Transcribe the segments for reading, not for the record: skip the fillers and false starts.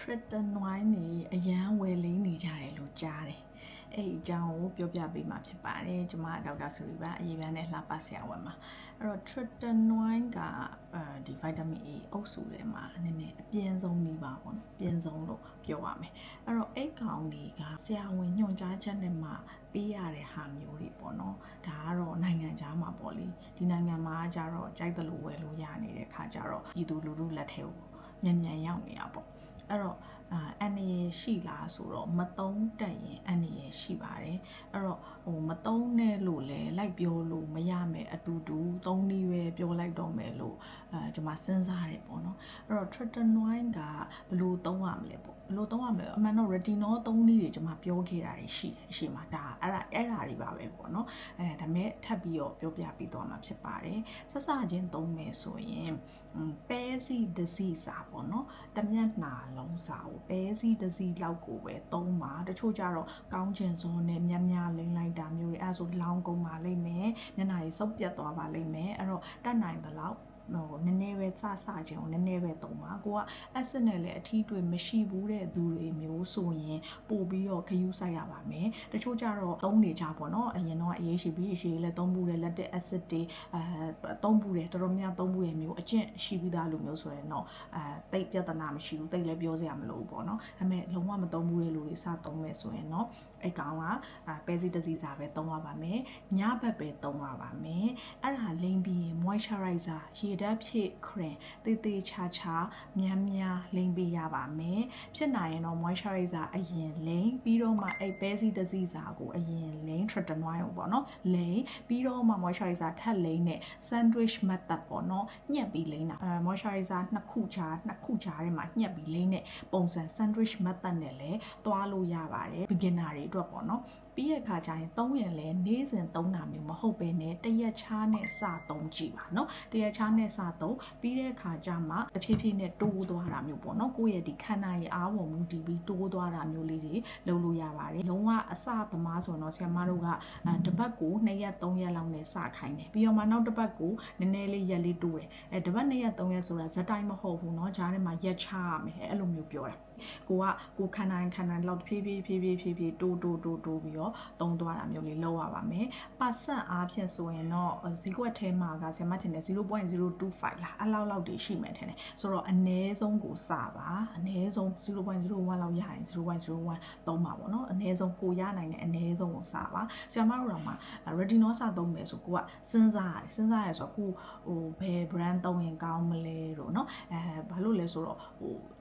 tretinoin နေအရန်ဝယ်လိမ့်နေကြတယ်လို့ကြားတယ်။အဲ့ဒီအကြောင်းကိုပြောပြပေးမှာဖြစ်ပါတယ်။ကျွန်မဒေါက်တာဆိုရီပါအရေးပြားနဲ့လှပဆရာဝန်မှာအဲ့တော့ tretinoin ကဒီ vitamin A အုပ်စုထဲမှာနည်းနည်းအပြင်းဆုံးနေပါပေါ့နော်။ပြင်းဆုံးလို့ပြောရမယ်။အဲ့တော့အဲ့ကောင်တွေကဆရာဝန်ညွှန်ကြားချက်နဲ့မှပေးရတဲ့ဟာမျိုးတွေပေါ့နော်။ဒါကတော့နိုင်ငံခြားမှာပေါ့လေ။ဒီနိုင်ငံမှာကျတော့ကြိုက်တယ်လို့ဝယ်လို့ရနေတဲ့ခါကျတော့ပြည်သူလူထုလက်ထဲကိုမြန်ရောက်နေတာပေါ့အဲ့တော့အန်ရရှိလားဆိုတော့မသုံးတက်ရင်အန်ရရှိပါတယ်အဲ့တော့မသုံးနဲ့လို့လဲလိုက်ပြောလို့မရမယ်အတူတူသုံးနည်းပဲပြောလိုက်တော့မယ်လို့ကျွန်မစဉ်းစားရတယ်ပေါ့နော်အဲ့တော့ tretinoin ကဘယ်လိုသုံးရမလဲပေါ့ဘယ်လိုသုံးရမလဲအမှန်တော့ retinol သုံးနည်းတွေကျွန်မပြောခဲ့တာတွေရှိတယ်အရှိမှာဒါအဲ့ဒါတွေပါပဲပေါ့နော်ဒါမဲ့ထပ်ပြီးတော့ပြောပြပြီးသွားမှာဖြစ်ပါတယ်ဆက်စချင်းသုံးမယ်ဆိုရင်ပဲစီဒစီစာပေါ့နော်တမျက်နှာလုံးစာကိုပဲစီဒစီလောက်ကိုပဲသုံးပါတချို့ကြတော့ကောင်းကျင်စွန်းနဲ့မြလိမ့်လိုက်တာမျိုးတွေအဲ့ဒါဆိုလောင်းကုန်ပါလိမ့်မယ်မျက်နှာတွေစုပ်ပြတ်သွားပါလိမ့်မယ်အဲ့တော့တတ်နိုင်သလောက်နည်းနည်းပဲစခြင်းကိုနည်းနည်းပဲသုံးပါကိုက acid နဲ့လည်းအထီးတွေ့မရှိဘူးတဲ့သူတွေမျိုးဆိုရင်ပို့ပြီးတော့ခရူးဆိုင်ရပါမယ်တချို့ကြတော့သုံးနေကြပေါ့နော်အရင်တော့ AHB လည်းသုံးဘူးတယ်လက်တဲ့ acid တွေသုံးဘူးတယ်တော်တော်များသုံးဘူးရဲ့မျိုးအကျင့်ရှိပြီးသားလူမျိုးဆိုရင်တော့တိတ်ပြဿနာမရှိဘူးတိတ်လည်းပြောစရာမလိုဘူးပေါ့နော်ဒါပေမဲ့လုံးဝမသုံးဘူးတဲ့လူတွေစသုံးမယ်ဆိုရင်တော့အဲ့ကောင်ကပဲစီတစီစာပဲသုံးရပါမယ်ညဘက်ပဲသုံးရပါမယ်အဲ့ဒါလိမ့်ပြီးရင် moisturizer ရေဓာတ်ဖြည့် cream တေးသေးချာချာများလိမ့်ပေးရပါမယ်ဖြစ်နိုင်ရင်တော့ moisturizer အရင်လိမ့်ပြီးတော့မှအဲ့ပဲစီတစီစာကိုအရင်လိမ့် tretinoin ကိုပေါ့နော်လိမ့်ပြီးတော့မှ moisturizer ထပ်လိမ့်နဲ့ sandwich method ပေါ့နော်ညှက်ပြီးလိမ့်တာmoisturizer နှစ်ခုချာထဲမှာညှက်ပြီးလိမ့်တဲ့ပုံစံ sandwich method နဲ့လည်းသွားလို့ရပါတယ် beginner တွေအတွက်ပေါ့နော်ပြီးရခါကျရင်သုံးရင်လည်းနေ့စဉ်သုံးတာမျိုးမဟုတ်ပဲနဲ့တရက်ချားနဲ့စသုံးကြည့်ပါเนาะတရက်ချားနဲ့စသုံးပြီးတဲ့ခါကျမှတဖြည်းဖြည်းနဲ့တိုးသွားတာမျိုးပေါ့เนาะကိုယ့်ရဲ့ဒီခန္ဓာရဲ့အားဝင်မှုတည်ပြီးတိုးသွားတာမျိုးလေးတွေလုပ်လို့ရပါတယ်လုံးဝအစသမားဆိုတော့ဆရာမတို့ကတပတ်ကို2ရက်3ရက်လောက်နဲ့စခိုင်းတယ်ပြီးတော့မှနောက်တစ်ပတ်ကိုနည်းနည်းလေးရက်လေးတိုးတယ်တပတ်2ရက်3ရက်ဆိုတာဇက်တိုင်းမဟုတ်ဘူးเนาะဂျားထဲမှာရက်ချရမယ်အဲ့လိုမျိုးပြောတာကိုခန္ဓာလောက်ဖြည်းဖြည်းတိုးပြီးတော့သုံးသွားတာမျိုးလေးလုပ်ရပါမယ်ပါစက်အားဖြင့်ဆိုရင်တော့ဈေးကွက်ထဲမှာကဆရာမထင်တယ် 0.025 လားအဲ့လောက်တွေရှိမယ်ထင်တယ်ဆိုတော့အနည်းဆုံးကိုစပါအနည်းဆုံး 0.01 လောက်ရရင် 0.01 သုံးပါပေါ့နော်အနည်းဆုံးကိုရနိုင်တဲ့အနည်းဆုံးကိုစပါဆရာမတို့တော့မှ retinol စသုံးမယ်ဆိုကိုကစဉ်းစားရဆိုတော့ကိုဘယ် brand သုံးရင်ကောင်းမလဲတော့เนาะဘာလို့လဲဆိုတော့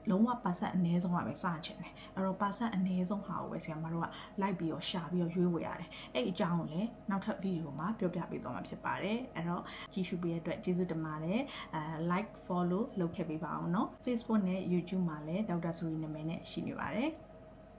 လုံးဝပါစက်အနည်းဆုံးကပဲစချင်တယ်အဲ့တော့ပါစက်အနည်းဆုံးဟာကိုပဲဆရာမတို့ကလိုက်ပြီးတော့ရှာပြီးတော့ရွေးဝယ်ရတယ်အဲ့အကြောင်းကိုလည်းနောက်ထပ်ဗီဒီယိုမှာပြောပြပေးသွားမှာဖြစ်ပါတယ်အဲ့တော့ကြည့်ရှုပေးတဲ့အတွက်ကျေးဇူးတင်ပါတယ်like follow လုပ်ခဲ့ပေးပါအောင်เนาะ Facebook နဲ့ YouTube မှာလည်းဒေါက်တာဆိုရီနာမည်နဲ့ရှိနေပါတယ်